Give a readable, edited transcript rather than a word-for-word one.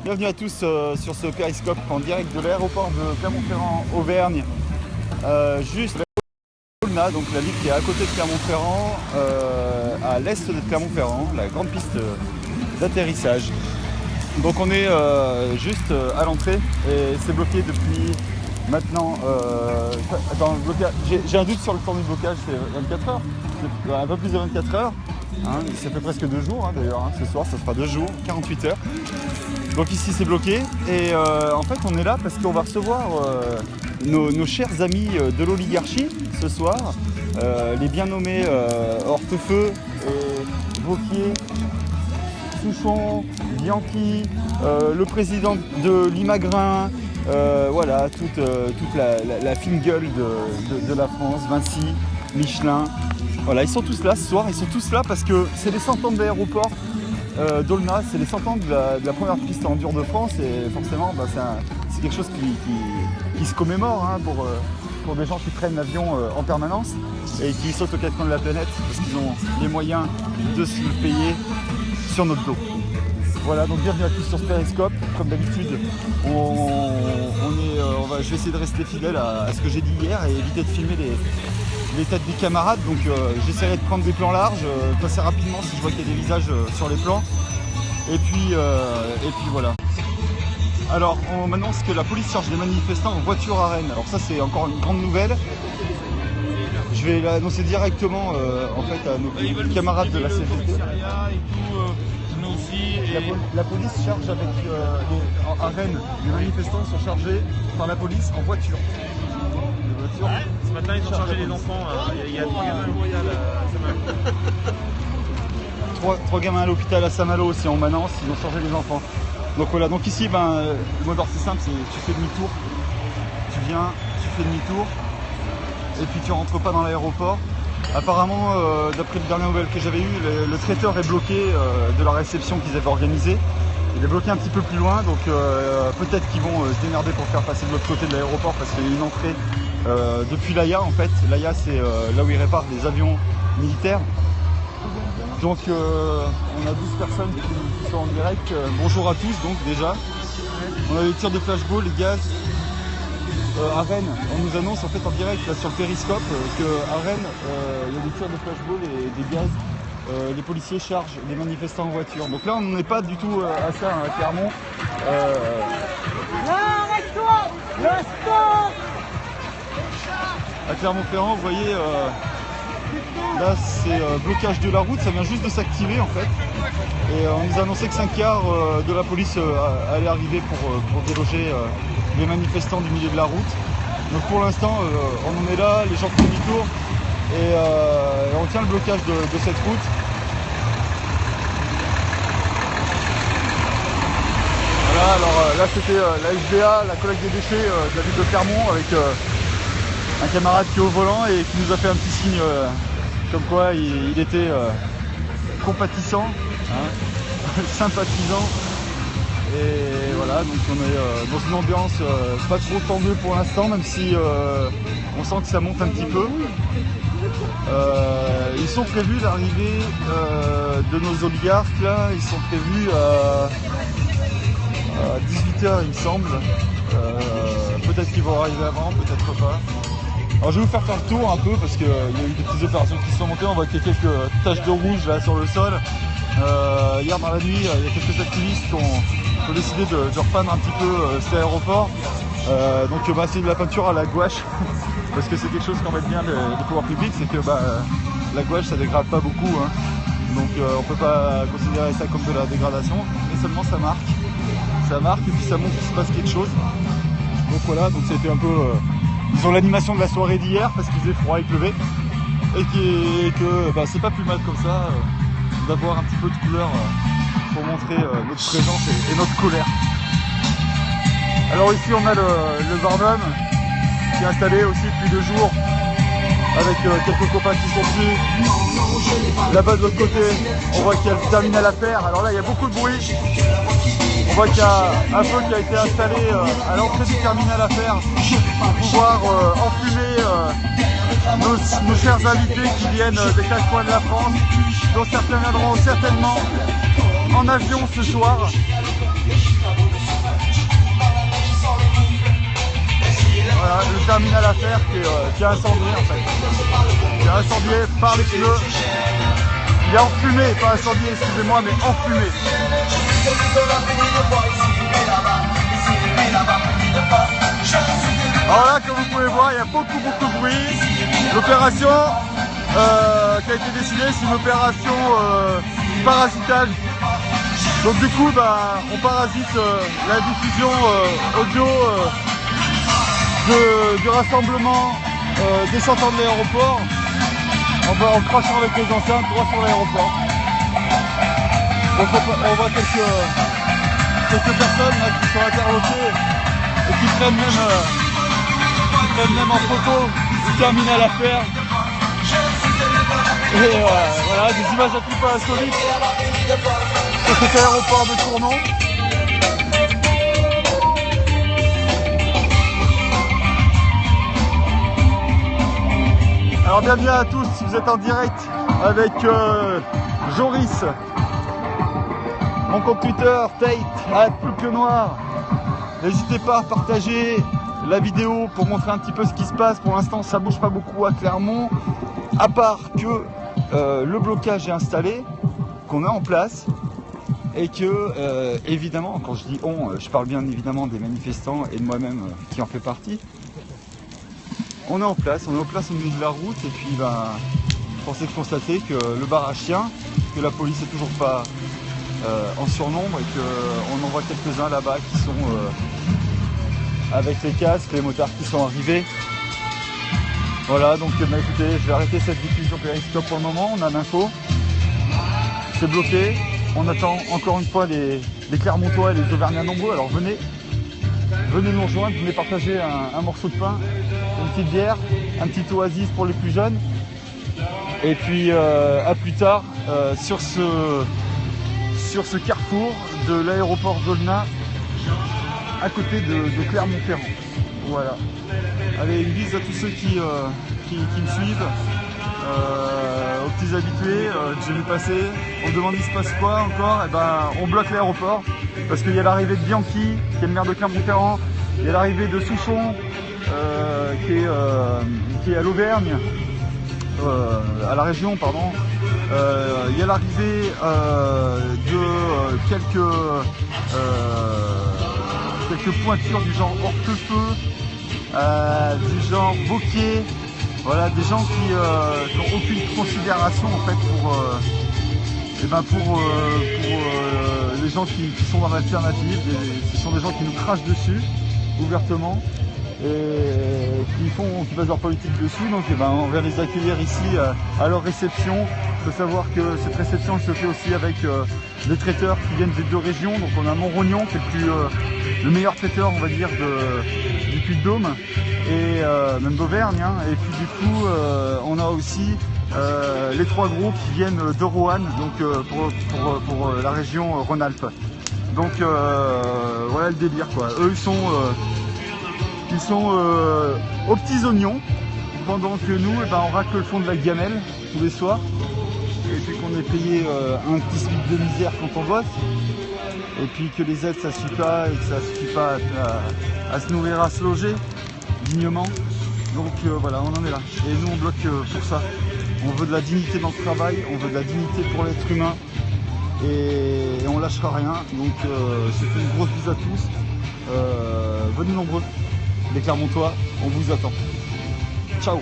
Bienvenue à tous sur ce périscope en direct de l'aéroport de Clermont-Ferrand, Auvergne. Juste Aulnat, donc la ville qui est à côté de Clermont-Ferrand, à l'est de Clermont-Ferrand, la grande piste d'atterrissage. Donc on est juste à l'entrée et c'est bloqué depuis maintenant. J'ai un doute sur le temps du blocage, c'est 24 heures, un peu plus de 24 heures. Hein, ça fait presque 2 jours d'ailleurs, ce soir ça fera 2 jours, 48 heures. Donc ici c'est bloqué et en fait on est là parce qu'on va recevoir nos chers amis de l'oligarchie ce soir, les bien nommés Hortefeux, Wauquiez, Souchon, Bianchi, le président de l'Imagrin, voilà, toute la fine gueule de la France, Vinci, Michelin. Voilà, ils sont tous là ce soir, ils sont tous là parce que c'est les 100 ans de l'aéroport d'Aulnat, c'est les 100 ans de la première piste en dur de France et forcément c'est quelque chose qui se commémore hein, pour des gens qui prennent l'avion en permanence et qui sautent aux quatre coins de la planète parce qu'ils ont les moyens de se le payer sur notre dos. Voilà, donc bienvenue à tous sur ce périscope. Comme d'habitude, je vais essayer de rester fidèle à ce que j'ai dit hier et éviter de filmer les têtes des camarades. Donc j'essaierai de prendre des plans larges, passer rapidement si je vois qu'il y a des visages sur les plans. Et puis voilà. Alors on m'annonce que la police charge des manifestants en voiture à Rennes. Alors ça c'est encore une grande nouvelle. Je vais l'annoncer directement en fait à nos camarades de la CGT. La police charge avec à Rennes, les manifestants sont chargés par la police en voiture. Ce matin ils ont chargé les enfants, il y a 3 gamins à l'hôpital à Saint-Malo. 3 gamins à l'hôpital à Saint-Malo aussi en Manance, ils ont chargé les enfants. Donc voilà, donc ici le mot d'ordre c'est simple, c'est tu fais demi-tour, tu viens, tu fais demi-tour et puis tu rentres pas dans l'aéroport. Apparemment, d'après les dernières nouvelles que j'avais eues, le traiteur est bloqué de la réception qu'ils avaient organisée. Il est bloqué un petit peu plus loin, donc peut-être qu'ils vont se démerder pour faire passer de l'autre côté de l'aéroport parce qu'il y a une entrée depuis l'AIA en fait. L'AIA c'est là où ils réparent des avions militaires. Donc on a 12 personnes qui sont en direct. Bonjour à tous donc déjà. On a des tirs de flashball, les gaz. À Rennes, on nous annonce en fait en direct là, sur le périscope qu'à Rennes, il y a des tirs de flashball et des gaz. Les policiers chargent les manifestants en voiture. Donc là, on n'en est pas du tout à ça hein, à Clermont. À Clermont-Ferrand, vous voyez, là c'est blocage de la route, ça vient juste de s'activer en fait. Et on nous a annoncé que 5 quarts de la police allait arriver pour déloger les manifestants du milieu de la route. Donc pour l'instant, on en est là, les gens font demi-tour et on tient le blocage de cette route. Voilà, alors là c'était la SBA, la collecte des déchets de la ville de Clermont avec un camarade qui est au volant et qui nous a fait un petit signe comme quoi il était compatissant, hein, sympathisant. Et voilà, donc on est dans une ambiance pas trop tendue pour l'instant, même si on sent que ça monte un petit peu. Ils sont prévus l'arrivée de nos oligarques là, ils sont prévus à 18 h il me semble. Peut-être qu'ils vont arriver avant, peut-être pas. Alors je vais vous faire le tour un peu parce qu'il y a eu des petites opérations qui sont montées, on voit qu'il y a quelques taches de rouge là sur le sol. Hier dans la nuit, il y a quelques activistes qui ont décidé de repeindre un petit peu cet aéroport. Donc c'est de la peinture à la gouache parce que c'est quelque chose qu'en met bien les pouvoirs publics, c'est que la gouache ça dégrade pas beaucoup hein. Donc on peut pas considérer ça comme de la dégradation, mais seulement ça marque et puis ça montre qu'il se passe quelque chose. Donc voilà, donc c'était un peu disons l'animation de la soirée d'hier parce qu'il faisait froid, il pleuvait et que c'est pas plus mal comme ça d'avoir un petit peu de couleur pour montrer notre présence et notre colère. Alors ici on a le Barnum qui est installé aussi depuis 2 jours avec quelques copains qui sont dessus. Là-bas de l'autre côté, on voit qu'il y a le terminal à faire. Alors là il y a beaucoup de bruit. On voit qu'il y a un feu qui a été installé à l'entrée du terminal à faire pour pouvoir enfumer nos chers invités qui viennent des 4 coins de la France, dont certains viendront certainement en avion ce soir. Voilà, le terminal à faire qui est incendié en fait. Qui est incendié par les pneus. Il est enfumé, pas incendié, excusez-moi, mais enfumé. Alors là, comme vous pouvez voir, il y a beaucoup de bruit. L'opération qui a été décidée, c'est une opération parasitage. Donc du coup, on parasite la diffusion audio du rassemblement des chanteurs de l'aéroport en crachant avec les enceintes droit sur l'aéroport. Donc on voit quelques personnes là, qui sont interloquées et qui prennent même en photo du terminal à faire. Et voilà, des images un petit peu insolites sur cet aéroport de Tournon. Alors bienvenue à tous, si vous êtes en direct avec Joris, mon compte Twitter, Tate, @PluqueNoir. N'hésitez pas à partager la vidéo pour montrer un petit peu ce qui se passe. Pour l'instant, ça bouge pas beaucoup à Clermont, à part que le blocage est installé, qu'on est en place, et que, évidemment, quand je dis on, je parle bien évidemment des manifestants et de moi-même qui en fait partie. On est en place au milieu de la route, et puis force est de constater que le barrage tient, que la police est toujours pas en surnombre, et qu'on en voit quelques-uns là-bas qui sont avec les casques, les motards qui sont arrivés. Voilà, donc écoutez, je vais arrêter cette diffusion périscope pour le moment, on a l'info. C'est bloqué, on attend encore une fois les Clermontois et les Auvergnats nombreux, alors venez nous rejoindre, venez partager un morceau de pain, une petite bière, un petit oasis pour les plus jeunes. Et puis à plus tard sur ce carrefour de l'aéroport d'Aulnat, à côté de Clermont-Ferrand. Voilà. Allez, une bise à tous ceux qui me suivent, aux petits habitués que j'ai vu passer. On me demande il se passe quoi encore. Et on bloque l'aéroport parce qu'il y a l'arrivée de Bianchi, qui est le maire de Clermont-Ferrand. Il y a l'arrivée de Souchon, qui est à l'Auvergne, à la région, pardon. Il y a l'arrivée de quelques pointures du genre Hortefeux, du genre Vauquier, voilà, des gens qui n'ont aucune considération en fait pour les gens qui sont dans l'alternative. Ce sont des gens qui nous crachent dessus ouvertement et qui basent leur politique dessus. Donc on va les accueillir ici à leur réception. Il faut savoir que cette réception se fait aussi avec des traiteurs qui viennent des deux régions. Donc on a Montrognon qui est le meilleur traiteur, on va dire, du Puy-de-Dôme et même d'Auvergne. Hein. Et puis du coup on a aussi les trois groupes qui viennent de Roanne, donc pour la région Rhône-Alpes. Donc voilà le délire quoi. Eux ils sont aux petits oignons, pendant que nous on racle le fond de la gamelle tous les soirs. Et puis qu'on est payé un petit SMIC de misère quand on bosse, et puis que les aides ça suffit pas, et que ça suffit pas à se nourrir, à se loger dignement. Donc voilà, on en est là. Et nous on bloque pour ça. On veut de la dignité dans le travail, on veut de la dignité pour l'être humain, et on lâchera rien. Donc c'est une grosse bise à tous. Venez nombreux, les Clermontois, on vous attend. Ciao.